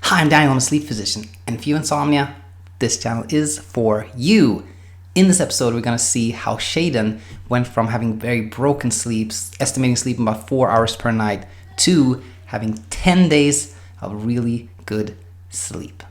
Hi, I'm Daniel. I'm a sleep physician, and if you have insomnia, this channel is for you. In this episode, we're going to see how Sheadon went from having very broken sleeps, estimating sleeping about 4 hours per night, to having 10 days of really good sleep.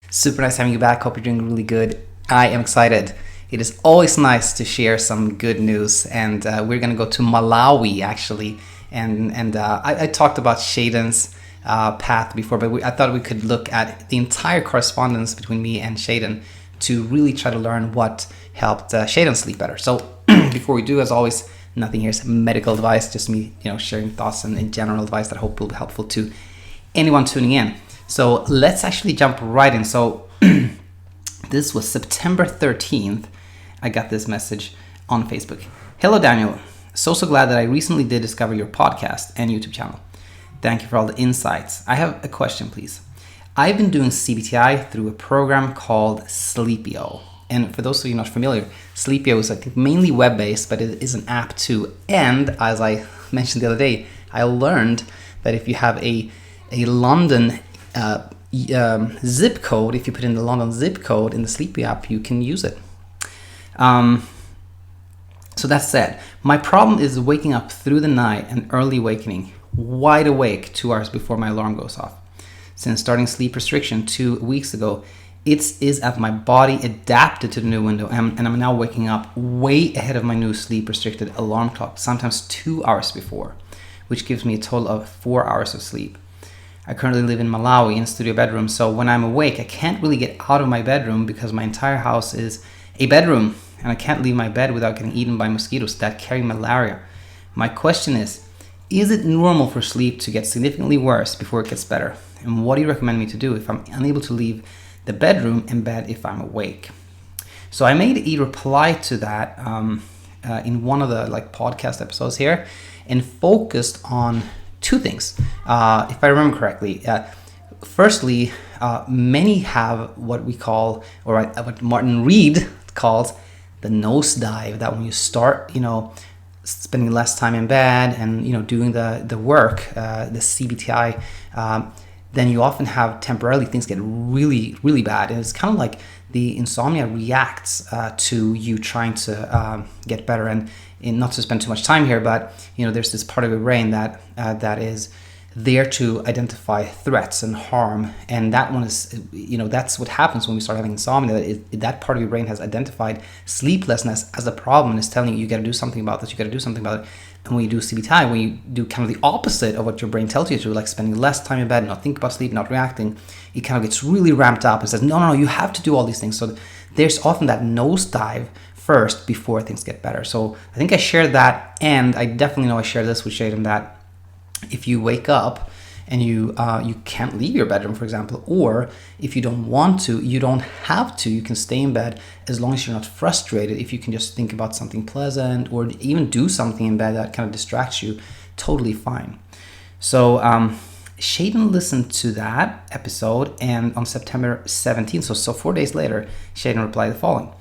Super nice having you back. Hope you're doing really good. I am excited. It is always nice to share some good news, and we're going to go to Malawi actually. And I talked about Sheadon's path before, but I thought we could look at the entire correspondence between me and Sheadon to really try to learn what helped Sheadon sleep better. So before we do, as always, nothing here is medical advice, just me, sharing thoughts and general advice that I hope will be helpful to anyone tuning in. So let's actually jump right in. So this was September 13th. I got this message on Facebook. Hello, Daniel. So glad that I recently did discover your podcast and YouTube channel. Thank you for all the insights. I have a question, please. I've been doing CBTI through a program called Sleepio. And for those of you not familiar, Sleepio is, I think, mainly web-based, but it is an app too. And as I mentioned the other day, I learned that if you have a London zip code, if you put in the London zip code in the Sleepio app, you can use it. So that said, my problem is waking up through the night and early awakening, wide awake 2 hours before my alarm goes off. Since starting sleep restriction 2 weeks ago, it is as my body adapted to the new window, and I'm now waking up way ahead of my new sleep restricted alarm clock, sometimes 2 hours before, which gives me a total of 4 hours of sleep. I currently live in Malawi in a studio bedroom, so when I'm awake, I can't really get out of my bedroom because my entire house is a bedroom, and I can't leave my bed without getting eaten by mosquitoes that carry malaria. My question is it normal for sleep to get significantly worse before it gets better? And what do you recommend me to do if I'm unable to leave the bedroom and bed if I'm awake? So I made a reply to that in one of the podcast episodes here, and focused on two things, if I remember correctly. Firstly, many have what we call, or what Martin Reed calls, the nosedive, that when you start, spending less time in bed and, doing the work, the CBTI, then you often have temporarily things get really, really bad. And it's kind of like the insomnia reacts to you trying to get better. And not to spend too much time here, but, there's this part of your brain that is there to identify threats and harm, and that one is, that's what happens when we start having insomnia. That part of your brain has identified sleeplessness as a problem and is telling you got to do something about this, you got to do something about it. And when you do CBTI, when you do kind of the opposite of what your brain tells you to, like spending less time in bed, not think about sleep, not reacting, it kind of gets really ramped up and says, no, you have to do all these things. So there's often that nosedive first before things get better. So I think I shared that, and I definitely know I shared this with Sheadon, that if you wake up and you can't leave your bedroom, for example, or if you don't want to, you don't have to. You can stay in bed as long as you're not frustrated. If you can just think about something pleasant or even do something in bed that kind of distracts you, totally fine. So Sheadon listened to that episode, and on September 17th, so 4 days later, Sheadon replied the following: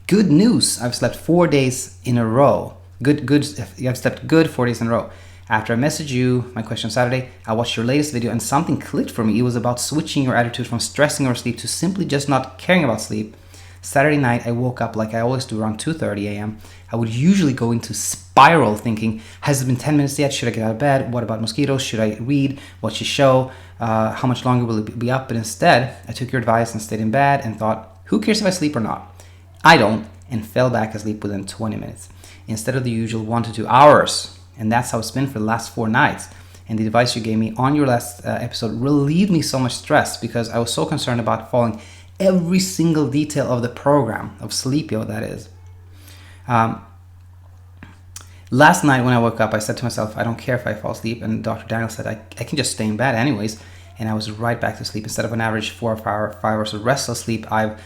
"Good news! I've slept 4 days in a row. I've slept good 4 days in a row. After I messaged you my question on Saturday, I watched your latest video and something clicked for me. It was about switching your attitude from stressing over sleep to simply just not caring about sleep. Saturday night, I woke up like I always do around 2:30 a.m. I would usually go into spiral thinking, has it been 10 minutes yet? Should I get out of bed? What about mosquitoes? Should I read? Watch a show? How much longer will it be up? But instead, I took your advice and stayed in bed and thought, who cares if I sleep or not? I don't, and fell back asleep within 20 minutes instead of the usual 1 to 2 hours. And that's how it's been for the last 4 nights. And the advice you gave me on your last episode relieved me so much stress, because I was so concerned about following every single detail of the program, of Sleepio, that is. Last night when I woke up, I said to myself, I don't care if I fall asleep. And Dr. Daniel said, I can just stay in bed anyways. And I was right back to sleep. Instead of an average 4 or 5 hours of restless sleep, I've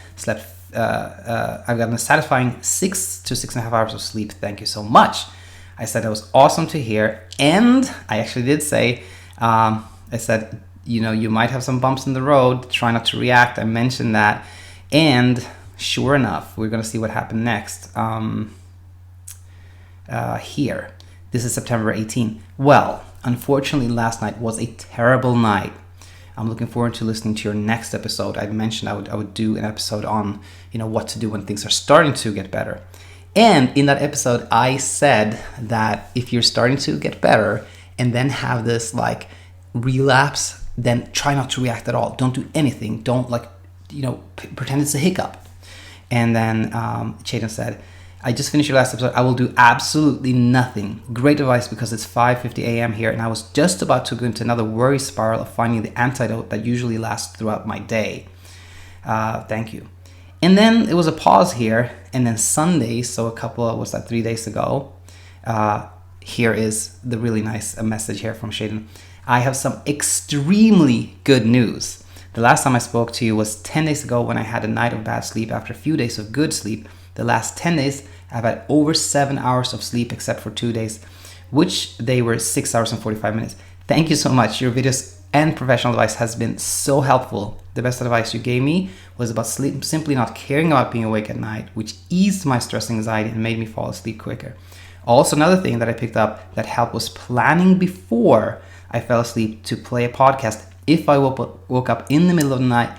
gotten a satisfying 6 to 6.5 hours of sleep. Thank you so much. I said it was awesome to hear, and I actually did say, I said, you might have some bumps in the road, try not to react. I mentioned that, and sure enough, we're going to see what happened next here. This is September 18. Well, unfortunately, last night was a terrible night. I'm looking forward to listening to your next episode. I mentioned I would do an episode on, what to do when things are starting to get better. And in that episode, I said that if you're starting to get better and then have this like relapse, then try not to react at all. Don't do anything. Don't pretend it's a hiccup. And then Sheadon said, I just finished your last episode. I will do absolutely nothing. Great advice, because it's 5:50 a.m. here and I was just about to go into another worry spiral of finding the antidote that usually lasts throughout my day. Thank you. And then it was a pause here, and then Sunday, so 3 days ago, here is the really nice message here from Sheadon. I have some extremely good news. The last time I spoke to you was 10 days ago when I had a night of bad sleep after a few days of good sleep. The last 10 days, I've had over 7 hours of sleep except for 2 days, which they were 6 hours and 45 minutes. Thank you so much. Your videos and professional advice has been so helpful. The best advice you gave me was about sleep, simply not caring about being awake at night, which eased my stress and anxiety and made me fall asleep quicker. Also, another thing that I picked up that helped was planning before I fell asleep to play a podcast if I woke up in the middle of the night.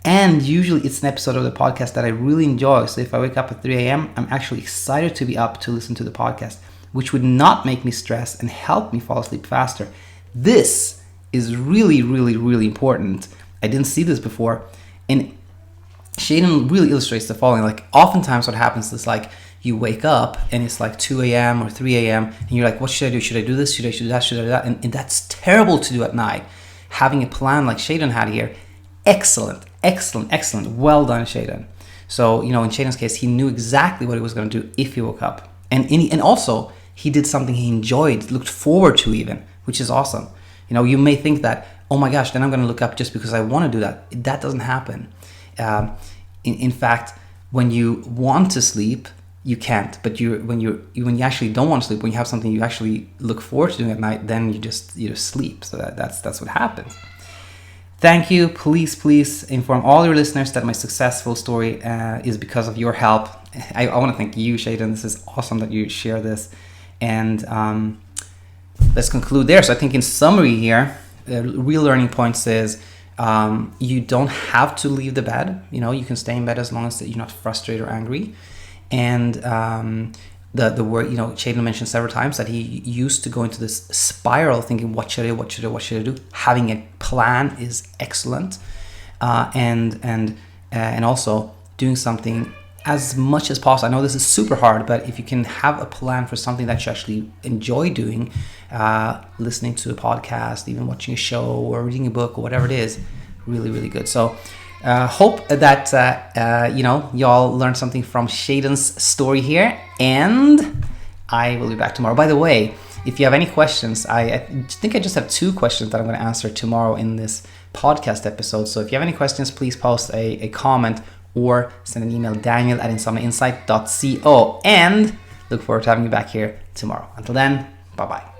And usually it's an episode of the podcast that I really enjoy. So if I wake up at 3 a.m., I'm actually excited to be up to listen to the podcast, which would not make me stress and help me fall asleep faster. This is really, really, really important. I didn't see this before. And Sheadon really illustrates the following. Like, oftentimes what happens is like you wake up and it's like 2 a.m. or 3 a.m. and you're like, what should I do? Should I do this? Should I do that? Should I do that? And that's terrible to do at night. Having a plan like Sheadon had here, excellent. Well done, Sheadon. So, in Sheadon's case, he knew exactly what he was going to do if he woke up. And also, he did something he enjoyed, looked forward to even, which is awesome. You may think that, oh my gosh, then I'm going to look up just because I want to do that. That doesn't happen. In fact, when you want to sleep, you can't. But when you actually don't want to sleep, when you have something you actually look forward to doing at night, then you just sleep. So that's what happens. Thank you. Please inform all your listeners that my successful story is because of your help. I want to thank you, Sheadon. This is awesome that you share this. And let's conclude there. So I think in summary here, real learning points is you don't have to leave the bed. You can stay in bed as long as you're not frustrated or angry. And the word, Sheadon mentioned several times that he used to go into this spiral thinking, what should I do? Having a plan is excellent. And also doing something as much as possible. I know this is super hard, but if you can have a plan for something that you actually enjoy doing, listening to a podcast, even watching a show or reading a book or whatever it is, really, really good. So hope that, y'all learned something from Sheadon's story here, and I will be back tomorrow. By the way, if you have any questions, I think I just have 2 questions that I'm going to answer tomorrow in this podcast episode. So if you have any questions, please post a comment or send an email, daniel@insomniainsight.co, and look forward to having you back here tomorrow. Until then, bye-bye.